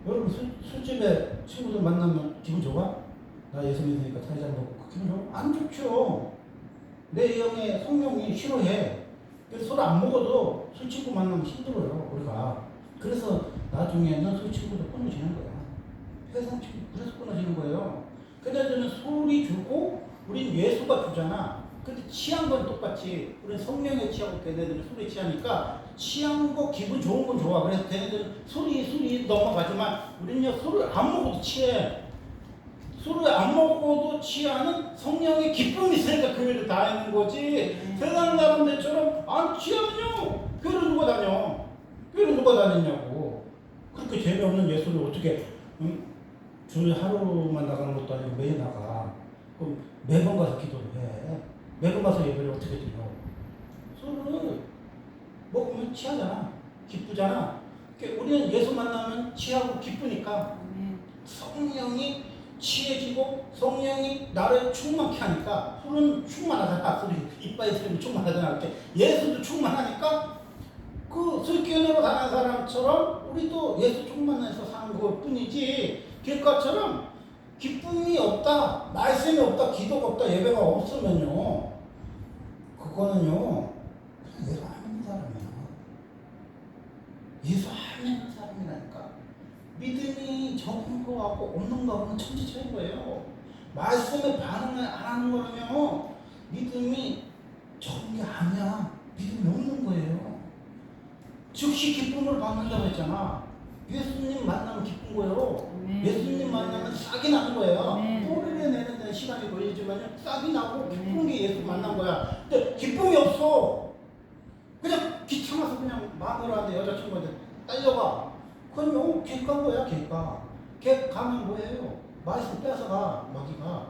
여러분 술집에 친구들 만나면 기분 좋아? 나 예수 믿으니까 사회자 먹고 기분 좋아? 안 좋죠. 내 영의 성령이 싫어해. 그래서 술 안 먹어도 술 친구 만나면 힘들어요 우리가. 그래서 나중에는 술 친구도 끊어지는 거야. 세상 친구 그래서 끊어지는 거예요. 그들은 술이 주고 우린 예수가 주잖아. 근데 취한 건 똑같이 우리는 성령에 취하고 걔네들은 술에 취하니까 취한 거 기분 좋은 건 좋아. 그래서 걔네들은 술이 넘어가지만 우리는요 술을 안 먹어도 취해. 술을 안 먹어도 취하는 성령의 기쁨이 있으니까 그 일을 다 하는 거지. 세상 사람들처럼 안 취하면요 교회를 누가 다녀? 교회를 누가 다니냐고. 그렇게 재미없는 예수를 어떻게 주일 하루만 나가는 것도 아니고 매일 나가. 그럼 매번 가서 기도를 해. 매번 가서 예배를 어떻게 드려? 술을 먹으면 취하잖아. 기쁘잖아. 그러니까 우리는 예수 만나면 취하고 기쁘니까 성령이 취해지고 성령이 나를 충만케 하니까 술은 충만하잖아. 술이 이빨에 들으면 충만하잖아. 이렇게 예수도 충만하니까 그 술기운으로 사는 사람처럼 우리도 예수 충만해서 사는 것 뿐이지 길가처럼 기쁨이 없다, 말씀이 없다, 기도가 없다, 예배가 없으면요 그거는요 그냥 예수 안 믿는 사람이야. 예수 안 믿는 사람이라니까. 믿음이 적은 거하고 없는 거하고는 천지 차이인 거예요. 말씀에 반응을 안 하는 거는요 믿음이 적은 게 아니야. 믿음이 없는 거예요. 즉시 기쁨을 받는다고 했잖아. 예수님 만나면 기쁜 거예요. 예수님 만나면 싹이 나는 거예요. 뿌리를 내는 데는 시간이 걸리지만 싹이 나고 기쁜 게 예수 만난 거야. 근데 기쁨이 없어. 그냥 귀찮아서 그냥 마누라한테 여자친구한테 딸려가. 그럼 객간 거야, 객가. 객 가면 뭐예요? 말씀 뺏어가, 마귀가.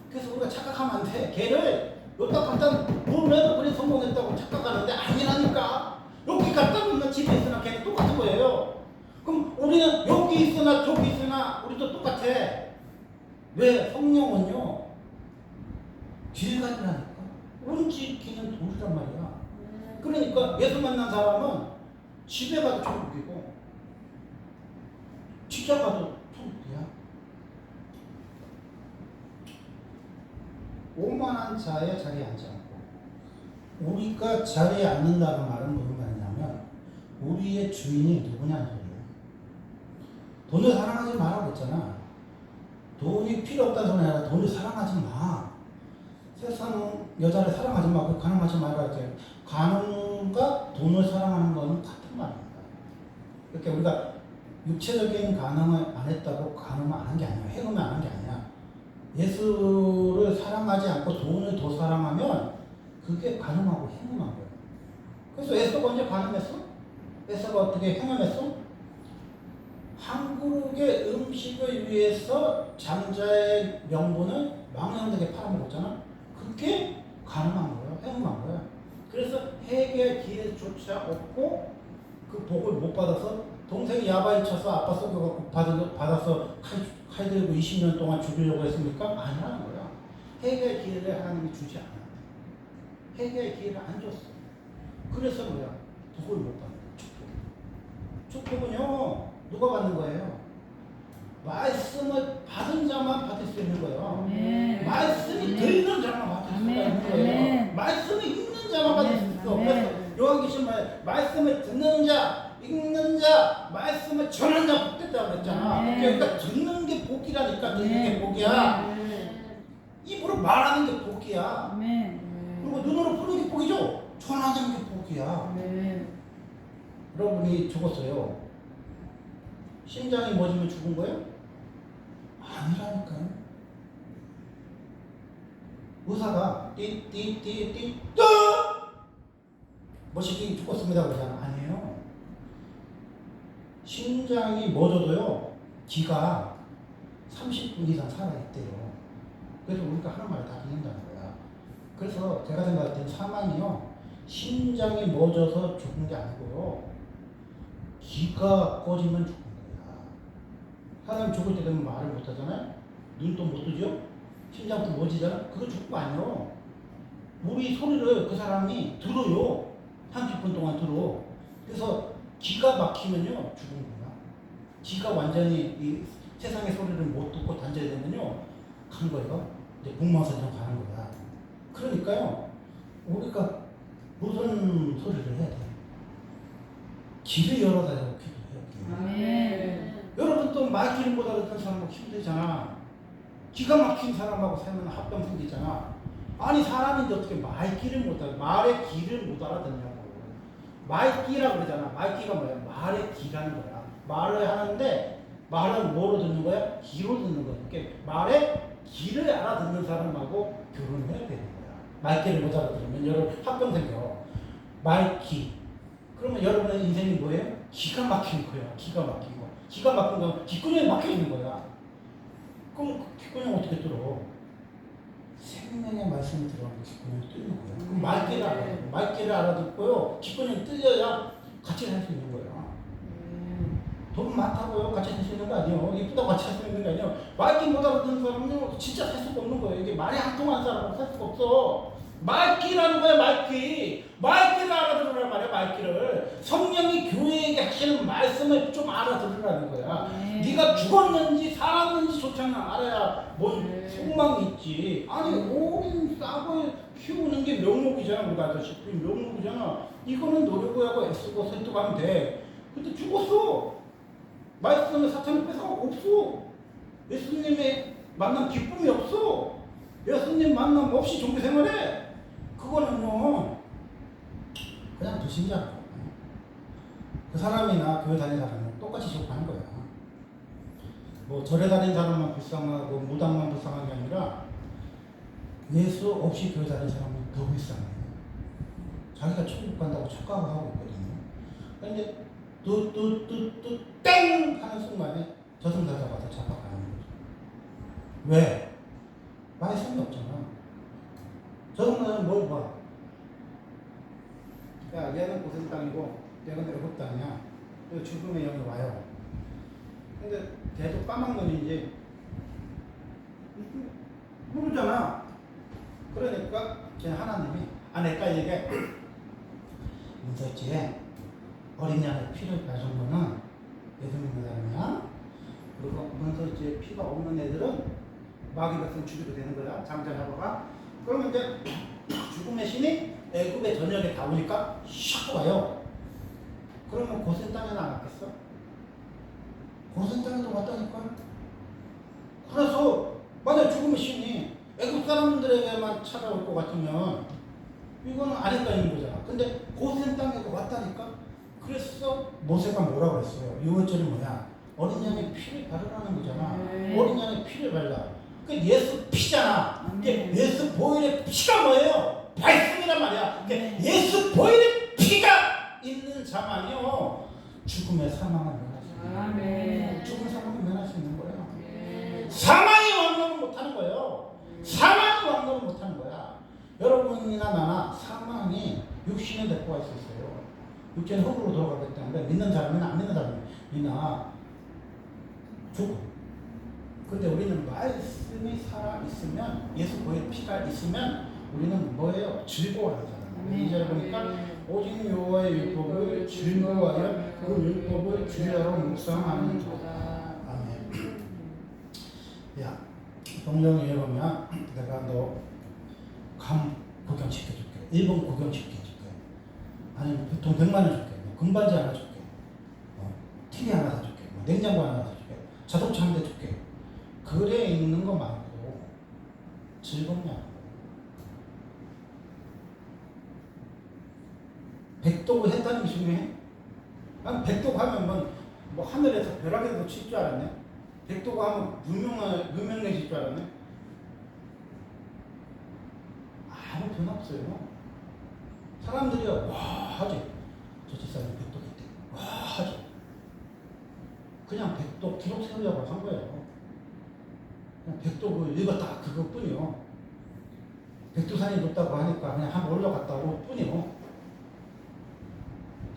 그래서 우리가 착각하면 안 돼. 걔를 여기다 갖다 놓으면 우리 성공했다고 착각하는데 아니라니까. 여기 갖다 놓으면 집에 있으나 걔는 똑같은 거예요. 그럼 우리는 여기 있으나 저기 있으나 우리도 똑같아. 왜? 성령은요 길가리라니까. 옮기기는 돌이란 말이야. 그러니까 예수 만난 사람은 집에 가도 천국이고 직장 가도 천국이야. 오만한 자의 자리에 앉지 않고. 우리가 자리에 앉는다는 말은 무슨 말이냐면 우리의 주인이 누구냐는 소리야. 돈을 사랑하지 마라고 했잖아. 돈이 필요 없다는 소리 아니라 돈을 사랑하지 마. 세상 여자를 사랑하지 마. 가늠하지 말라 했지. 가늠과 돈을 사랑하는 건 같은 말입니다. 이렇게 우리가 육체적인 가늠을 안 했다고 가늠을 안 한 게 아니야. 행음을 안 한 게 아니야. 예수를 사랑하지 않고 돈을 더 사랑하면 그게 가늠하고 행음한 거야. 그래서 에서가 언제 가늠했어? 에서가 어떻게 행음했어? 한 그릇의 음식을 위해서 장자의 명분을 망령되게 팔아먹었잖아. 그게 가능한 거야. 행음한 거야. 그래서 회개할 기회조차 없고 그 복을 못 받아서 동생이 야바이 쳐서 아빠 속여갖고 받아서 칼 들고 20년 동안 죽이려고 했습니까? 아니라는 거야. 회개할 기회를 하나님이 주지 않아. 회개할 기회를 안 줬어. 그래서 뭐야? 복을 못 받는 거야. 축복은요 누가 받는 거예요? 말씀을 받은 자만 받을 수 있는 거예요. 말씀이 들리는 자만 받을 수가 있는 거예요. 말씀이 읽는 자만 받을 수 있어. 그래서 요한계시록 말씀을 듣는 자, 읽는 자, 말씀을 전하는 자 복됐다고 그랬잖아. 그러니까 듣는 게 복이라니까. 듣는 게 복이야. 입으로 말하는 게 복이야. 그리고 눈으로 보는 게 복이죠. 전하는 게 복이야. 여러분이 죽었어요. 심장이 멎으면 죽은 거예요? 아니라니까요. 의사가 띠띠띠띠 멋있게 죽었습니다 그러잖아. 아니에요. 심장이 멎어도요 기가 30분 이상 살아있대요. 그래서 우리가 하는 말 다 듣는다는 거야. 그래서 제가 생각할 땐 사망이요 심장이 멎어서 죽은 게 아니고요 기가 꺼지면 죽은 거야. 사람이 죽을 때 되면 말을 못 하잖아요. 눈도 못 뜨죠. 심장도 멎이잖아. 그거 죽은 거 아니에요. 우리 소리를 그 사람이 들어요. 30분 동안 들어. 그래서 기가 막히면요 죽은 거야. 기가 완전히 이 세상의 소리를 못 듣고 단절이 되면요 간 거예요. 이제 공망사처럼 가는 거야. 그러니까요 우리가 무슨 소리를 해야 돼? 길을 열어달라고 기도해요. 네. 여러분 또 말귀를 못 알아듣는 사람하고 힘들잖아. 기가 막힌 사람하고 살면 합병 생기잖아. 아니 사람인데 어떻게 말귀를 못 알아? 말의 길을 못 알아듣냐고. 말귀라고 그러잖아. 말귀가 뭐야? 말의 귀라는 거야. 말을 하는데 말은 뭐로 듣는 거야? 귀로 듣는 거야. 그러니까 말의 귀를 알아듣는 사람하고 결혼해야 되는 거야. 말귀를 못 알아들으면 여러분 합병 생겨. 말귀. 그러면 여러분의 인생이 뭐예요? 기가 막힌 거야. 기가 막힌 거. 기가 막힌 거 귓구녕에 막혀 있는 거야. 그럼 귓구녕 어떻게 뚫어? 생명의 말씀을 들어가면 귓구녕이 뚫는 거야. 그럼 말귀를 알아듣고 말귀를 알아듣고요. 귓구녕이 뚫려야 같이 살 수 있는 거야. 돈 많다고요? 같이 살 수 있는 거 아니에요. 이쁘다고 같이 살 수 있는 거 아니에요. 말귀 못 알아듣는 사람은 진짜 살 수가 없는 거예요. 이게 말이 안 통하는 사람은 살 수가 없어. 말귀라는 거야, 말귀. 말귀를 알아들으란 말이야, 말귀를. 성령이 교회에게 하시는 말씀을 좀 알아들으라는 거야. 네가 죽었는지 살았는지조차는 알아야 뭔 소망이 있지. 아니 어린 싹을 키우는 게 명목이잖아. 우리가 아시다시피 명목이잖아. 이거는 노력을 하고 애쓰고 설득하면 돼. 근데 죽었어. 말씀을 사탄이 뺏어가고 없어. 예수님의 만남 기쁨이 없어. 예수님 만남 없이 종교 생활해. 그거는요 그냥 불신자고 그 사람이나 교회 다니는 사람은 똑같이 욕하는 거야. 뭐 절에 다니는 사람만 불쌍하고 무당만 불쌍한 게 아니라 예수 없이 교회 다니는 사람은 더 불쌍해. 자기가 천국 간다고 착각을 하고 있거든요. 근데 뚜뚜뚜뚜 땡 하는 순간에 저승사자가 와서 잡아가는 거죠. 왜? 말씀이 없잖아. 저승사자는 뭘 봐? 야 얘는 고생 땅이고 얘는 애굽 땅이야. 죽음의 영이 와요. 근데 계속 까막눈인지 모르잖아. 그러니까 그냥 하나님이 내가 얘기해. 문서지에 어린 양의 피를 가진 거는 예수 믿는 사람이야. 그리고 문서지에 피가 없는 애들은 마귀 백성 죽여도 되는 거야. 장자 잡아가. 그러면 이제 죽음의 신이 애굽의 전역에 다 오니까 샥 와요. 그러면 고센 땅에는 안 왔겠어? 고센 땅에도 왔다니까. 그래서 만약 죽음의 신이 애굽 사람들에게만 찾아올 것 같으면 이거는 아니까는 거잖아. 근데 고센 땅에도 왔다니까. 그래서 모세가 뭐라고 했어요? 6월절이 뭐야? 어린 양의 피를 바르라는 거잖아. 어린 양의 피를 발라. 그 예수 피잖아. 이게 예수 보혈의 피가 뭐예요? 말씀이란 말이야. 예수 보혈의 피가 있는 자만이요 죽음의 사망을 면할 수 있는 거예요. 죽음의 사망을 면할 수 있는 거예요. 사망이 왕노를 못하는 거예요. 사망이 왕노를 못하는 거야. 여러분이나 나나 사망이 육신을 데리고 갈 수 있어요. 육체는 흙으로 돌아가기 때문에 믿는 사람이나 안 믿는 사람이나 죽어. 근데 우리는 말씀이 살아있으면 예수 보혈 피가 있으면 우리는 뭐예요? 즐거워하는 사람이에요. 이제 보니까 오직 여호와의 율법을 즐거워하여 그 율법을 주야로 묵상하는 자다. 아멘. 야, 동정에 보면 내가 너 감 구경시켜줄게. 일본 구경시켜줄게. 아니면 보통 100만 원 줄게. 금반지 하나 줄게. TV 하나 사줄게. 냉장고 하나 사줄게. 자동차 한 대 줄게. 글에 있는 거 말고 즐겁냐? 백도구 했다는 게 중요해? 난 백도구 하면 뭐 하늘에서 벼락에서 칠 줄 알았네. 백도구 하면 유명해질 줄 알았네. 아무 변 없어요. 사람들이 와 하지. 저 집사님 백도구 했대. 와 하지. 그냥 백도 기록 세우려고 한 거예요. 그냥 백도 그 읽었다 그것뿐이요. 백두산이 높다고 하니까 그냥 한번 올라갔다 올 뿐이요.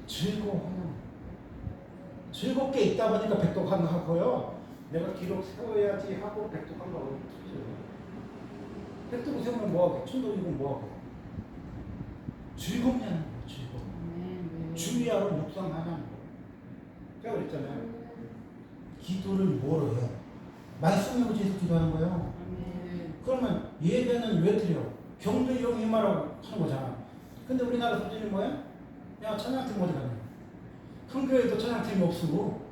즐거워요. 즐겁게 있다 보니까 백도 간 거고요. 내가 기록 세워야지 하고 백도 간 거하고 틀려요. 백도 세우면 뭐하고 천도이고 뭐하고 즐겁냐는 거예요. 즐거움. 주의하고 묵상하냐는 거예요. 제가 그랬잖아요. 기도를 뭐로 해요? 말씀으로 계속 기도하는 거예요. 그러면 예배는 왜 드려? 경도 이용 임하라고 하는 거잖아. 근데 우리나라 수준이 뭐야? 야 찬양팀 어디 가냐? 큰 교회도 찬양팀이 없고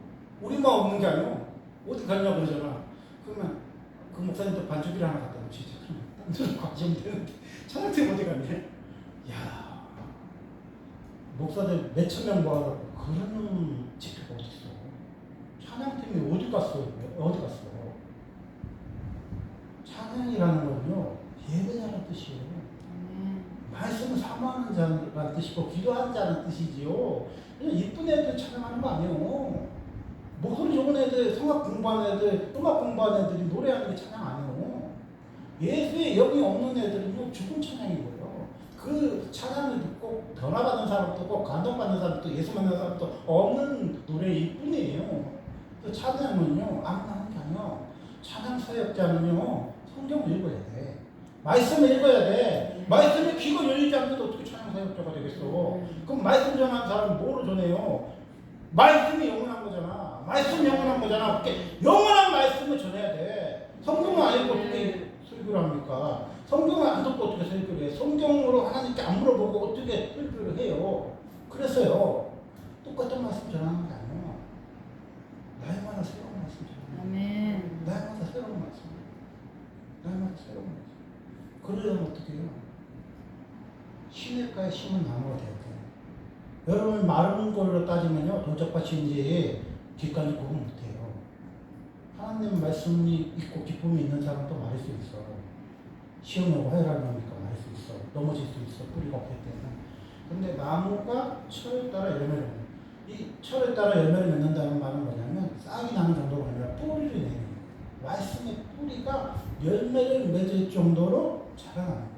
우리만 없는 게 아니고 어디 가냐 그러잖아. 그러면 그 목사님도 반죽이를 하나 갖다 놓지. 딴 관심 되는데 찬양팀 어디 갔냐? 야 목사들 몇천 명 모아갖고 그런 집회가 어디 있어? 찬양팀이 어디 갔어? 어디 갔어? 찬양이라는 건요 예배자는 뜻이에요. 말씀을 사모하는 자라는 뜻이고 기도하는 자는 뜻이지요. 그냥 이쁜 애들 찬양하는 거 아니에요. 목소리 좋은 애들, 성악 공부하는 애들, 음악 공부하는 애들이 노래하는 게 찬양 아니에요. 예수의 영이 없는 애들은요 죽은 찬양인 거예요. 그 찬양을 듣고 변화받는 사람도 없고 감동받는 사람도 예수 만나는 사람도 없는 노래일 뿐이에요. 그 찬양은요 아무나 하는 게 아니에요. 찬양 사역자는요 성경을 읽어야 돼. 말씀을 읽어야 돼. 말씀에 귀가 열리지 않는데 어떻게 찬양 사역자가 되겠어? 그럼 말씀 전하는 사람은 뭐로 전해요? 말씀이 영원한 거잖아. 말씀 영원한 거잖아. 영원한 말씀을 전해야 돼. 성경을 안 읽고 어떻게 설교를 합니까? 성경을 안 듣고 어떻게 설교를 해? 성경으로 하나님께 안 물어보고 어떻게 설교를 해요? 그래서요 똑같은 말씀 전하는 게 아니에요. 날마다 새로운 말씀 전하는 거예요. 날마다 새로운 말씀. 날마다 새로운 말씀. 그러려면 어떻게 해요? 시냇가에 심은 나무가 돼야 돼요. 여러분 마른 걸로 따지면요 도적밭인지 뒷간이 구분 못해요. 하나님 말씀이 있고 기쁨이 있는 사람도 말할 수 있어. 시험을 화해하려니까 말할 수 있어. 넘어질 수 있어. 뿌리가 없기 때문에. 근데 나무가 철에 따라 열매를 맺는. 이 철에 따라 열매를 맺는다는 말은 뭐냐면 싹이 나는 정도가 아니라 뿌리를 내는 거예요. 말씀의 뿌리가 열매를 맺을 정도로 자라나는 거예요.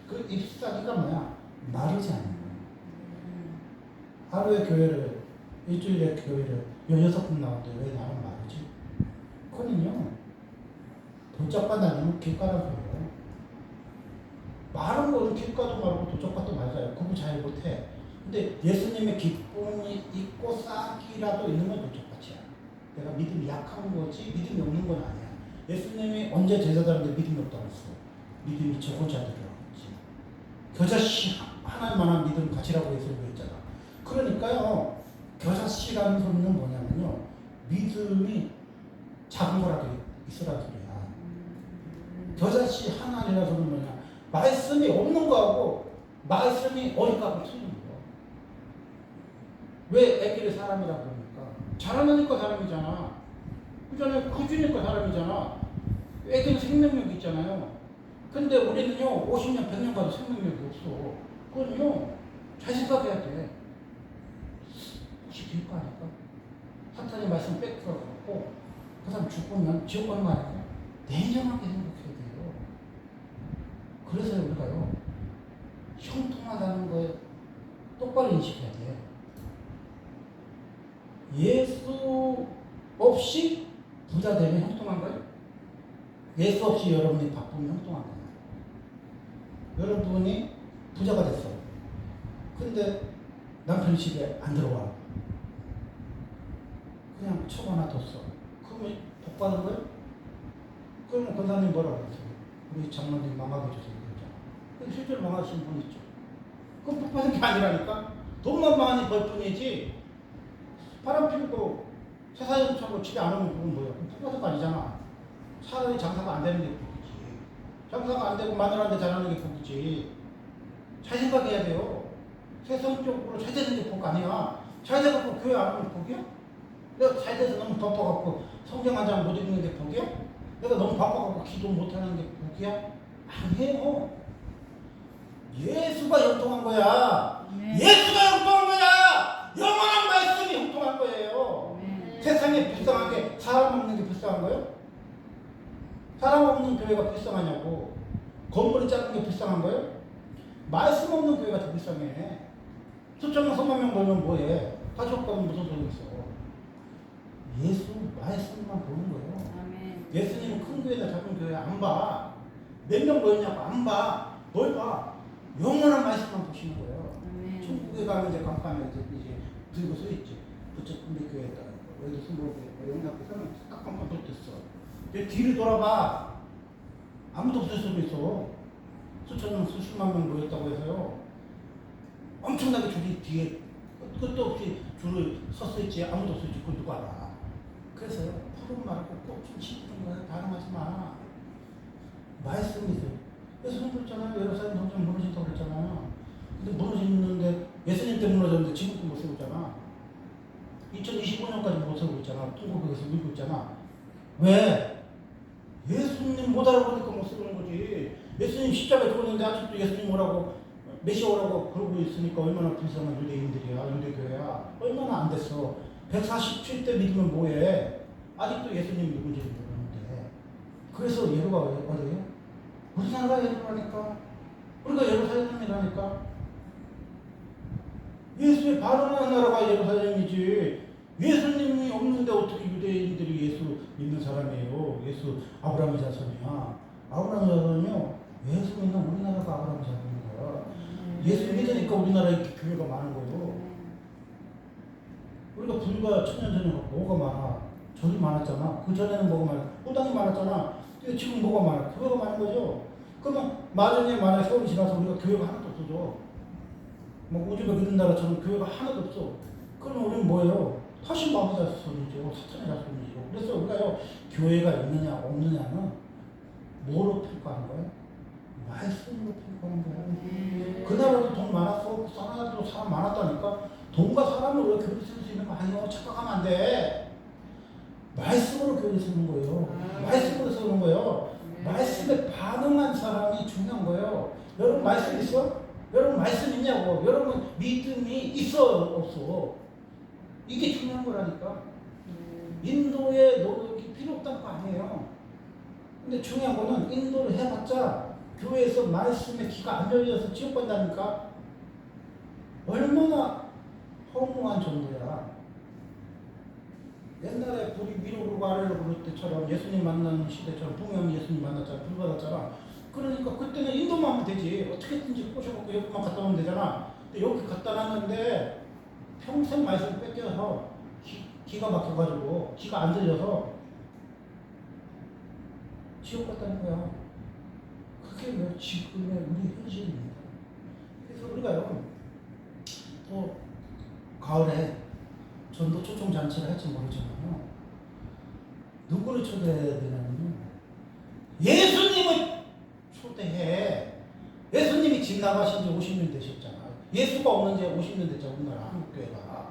그 잎사귀가 뭐야? 마르지 않는 거예요. 하루에 교회를, 일주일에 교회를 16번 나오는데 왜 나는 마르지? 그거는요, 도적밭 아니면 길가라는 소리예요. 마른 거는 길가도 마르고 도적밭도 맞아요. 그거 잘 못해. 근데 예수님의 기쁨이 있고 싹이라도 있는 건 도적밭이야. 내가 믿음이 약한 거지 믿음이 없는 건 아니야. 예수님이 언제 제자들한테 믿음이 없다고 했어? 믿음이 적은 자들이라고 했지. 겨자씨 하나만한 믿음 가지라고 했잖아. 그러니까요 겨자씨라는 소리는 뭐냐면요 믿음이 작은 거라도 있으라는 소리야. 겨자씨 하나이라는 소리는 뭐냐 말씀이 없는 거하고 말씀이 어리까고 틀린 거야. 왜 애기를 사람이라고 그럽니까? 자라나니까 사람이잖아. 그잖아요. 커지니까 사람이잖아. 애기는 생명력이 있잖아요. 근데 우리는요 50년 100년 가도 생명력이 없어. 그건요 잘 생각해야 돼. 혹시 될거 아닐까? 사탄의 말씀 뺏겨갖고 그 사람 죽으면 지옥 가는 거 아닐까? 냉정하게 생각해야 돼요. 그래서 우리가요 형통하다는 거에 똑바로 인식해야 돼. 예수 없이 부자 되면 형통한가요? 예수 없이 여러분이 바쁘면 형통한가요? 여러분이 부자가 됐어. 근데 남편이 집에 안 들어와. 그냥 쳐거나 뒀어. 그러면 복 받은 거예요? 그러면 권사님 뭐라고 그러세요? 우리 장로님 망하게 해줘서 그러잖아. 실제로 망하신 분 있죠. 그건 복 받은 게 아니라니까? 돈만 많이 벌 뿐이지 바람 피우고 세사연 차고 집에 안 오면 그건 뭐야? 복 받은 거 아니잖아. 차라리 장사가 안 되는 게 복이지. 장사가 안 되고 마누라한테 잘하는 게 복이지. 잘 생각해야 돼요. 세상적으로 잘 되는 게 복 아니야. 잘 돼갖고 교회 안 오면 복이야? 내가 잘 돼서 너무 바빠갖고 성경 한 장 못 읽는 게 복이야? 내가 너무 바빠갖고 기도 못하는 게 복이야? 아니에요. 예수가 형통한 거야. 예수가 형통한 거야. 영원한 말씀이 형통한 거예요. 세상에 불쌍한 게 사람 없는 게 불쌍한 거예요? 사람 없는 교회가 불쌍하냐고. 건물이 작은 게 불쌍한 거예요? 말씀 없는 교회가 더 불쌍해. 수천명 서만명 보면 뭐해? 가족 가면 무슨 소용이 있어? 예수 말씀만 보는 거예요. 아멘. 예수님은 큰 교회나 작은 교회 안 봐. 몇 명 모였냐고 안 봐. 뭘 봐? 영원한 말씀만 보시는 거예요. 아멘. 천국에 가면 이제 간판에 이제 들고 서 있지. 부처 군대교회에다가 여기도 승복교회 영락교회는 딱 간판 붙었어. 이제 뒤를 돌아봐. 아무도 없을 수도 있어. 수천명 수십만 명 모였다고 해서요. 엄청나게 줄이 뒤에 끝도 없이 줄을 섰어 있지. 아무도 없을 지 그걸 누가 알아. 그래서요. 푸른 말고 꽃좀 심는 거야. 반응하지 마. 말씀이세요. 예수님 그랬잖아요. 예루살렘 성전 무너진다고 그랬잖아요. 근데 무너지는데 예수님 때문에 무너졌는데 지금도 못 세우고 있잖아. 2025년까지 못 세우고 있잖아. 통곡에서 울고 있잖아. 왜? 예수님 못 알아보니까 못 세우는 거지. 예수님 십자가에 죽었는데 아직도 예수님 오라고 메시아 오라고 그러고 있으니까 얼마나 불쌍한 유대인들이야. 유대교회야. 얼마나 안 됐어. 147대 믿으면 뭐해. 아직도 예수님이 누군지 모르는데. 그래서 예루가 어디예요? 우리나라가 예루라니까. 우리가 예루살렘이라니까. 예수의 발언하는 나라가 예루살렘이지. 예수님이 없는데 어떻게 유대인들이 예수 믿는 사람이에요. 예수 아브라함 자손이야. 아브라함 자손이요. 예수 믿는 우리나라가 아브라함 자손인 거야. 예수 믿으니까 우리나라에 이렇게 교회가 많은 거예요. 우리가 불과 1000년 전에 뭐가 많아? 절이 많았잖아. 그 전에는 뭐가 많아? 호당이 많았잖아. 근데 지금 뭐가 많아? 교회가 많은 거죠. 그러면 마전에 만약 세월이 지나서 우리가 교회가 하나도 없어져. 뭐 우주가 믿는 나라처럼 교회가 하나도 없어. 그러면 우리는 뭐예요? 다시 마귀 자손이죠. 사탄의 자손이죠. 그래서 우리가요, 교회가 있느냐 없느냐는 뭐로 평가하는 거예요? 말씀으로 평가하는 거예요. 그 나라도 돈 많았어. 그 나라도 사람 많았다니까. 돈과 사람을 왜 교회를 쓸 수 있는 거 아니에요? 착각하면 안 돼. 말씀으로 교회를 쓰는 거예요. 말씀으로 쓰는 거예요. 말씀에 반응한 사람이 중요한 거예요. 여러분 말씀 있어? 여러분 말씀 있냐고. 여러분 믿음이 있어 없어. 이게 중요한 거라니까. 인도의 노력이 필요 없다는 거 아니에요. 근데 중요한 거는 인도를 해봤자 교회에서 말씀에 귀가 안 열려서 지옥 간다니까. 얼마나 허무한 정도야. 옛날에 불이 위로 그러고 아래로 그럴 때처럼 예수님 만나는 시대처럼 풍요한 예수님 만났잖아. 불 받았잖아. 그러니까 그때는 인도만 하면 되지. 어떻게든지 꼬셔갖고 여기만 갖다 놓으면 되잖아. 근데 여기 갖다 놨는데 평생 말씀 뺏겨서 기가 막혀가지고 기가 안 들려서 지옥 갔다는 거야. 그게 뭐 지금의 우리 현실입니다. 그래서 우리가요 또 가을에 전도 초청 잔치를 할지 모르지만요, 누구를 초대해야 되냐면요, 예수님을 초대해. 예수님이 집 나가신 지 50년 되셨잖아요. 예수가 없는 지 50년 됐잖아. 우리나라 한국교회가.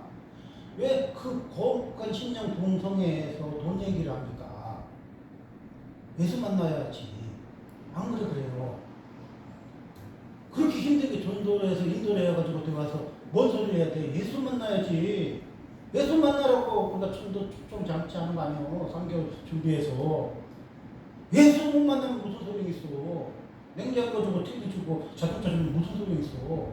왜 그 거룩한 신령 동성애에서 돈 얘기를 합니까? 예수 만나야지. 안 그래 그래요. 그렇게 힘들게 전도를 해서 인도를 해가지고 들어가서 뭔 소리 해야 돼? 예수 만나야지. 예수 만나라고 우리가 전도 초청 잔치 하는 거 아니에요. 3개월 준비해서. 예수 못 만나면 무슨 소용이 있어. 냉장고 주고 TV 주고 자동차 주면 무슨 소용이 있어.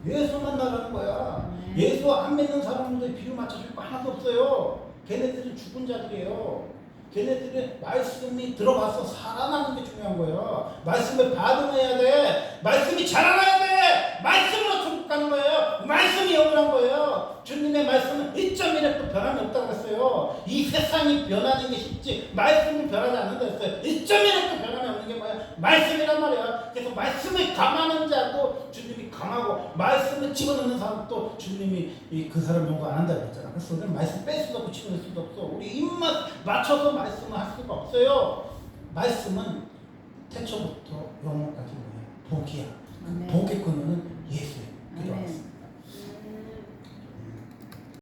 예수 만나라는 거야. 예수 안 믿는 사람들 비유 맞춰줄 거 하나도 없어요. 걔네들은 죽은 자들이에요. 걔네들은 말씀이 들어가서 살아나는 게 중요한 거예요. 말씀을 반응해야 돼. 말씀이 자라나야 돼. 말씀으로 천국 가는 거예요. 말씀이 영원한 거예요. 주님의 말씀은 1.1획도 변함이 없다고 했어요. 이 세상이 변하는 게 쉽지 말씀은 변하지 않는다 했어요. 1.1획도 변함이 없는 게 뭐야? 말씀이란 말이야. 그래서 말씀을 감하는 자도 주님이 감하고, 말씀을 집어넣는 사람도 주님이 그 사람 용서 안 한다고 했잖아. 그래서 우리는 말씀 뺄 수도 없고 집어넣을 수도 없어. 우리 입만 맞춰서 말씀을 할 수가 없어요. 말씀은 태초부터 영원까지 뭐야? 복이야. 복의 근원은 예수예요.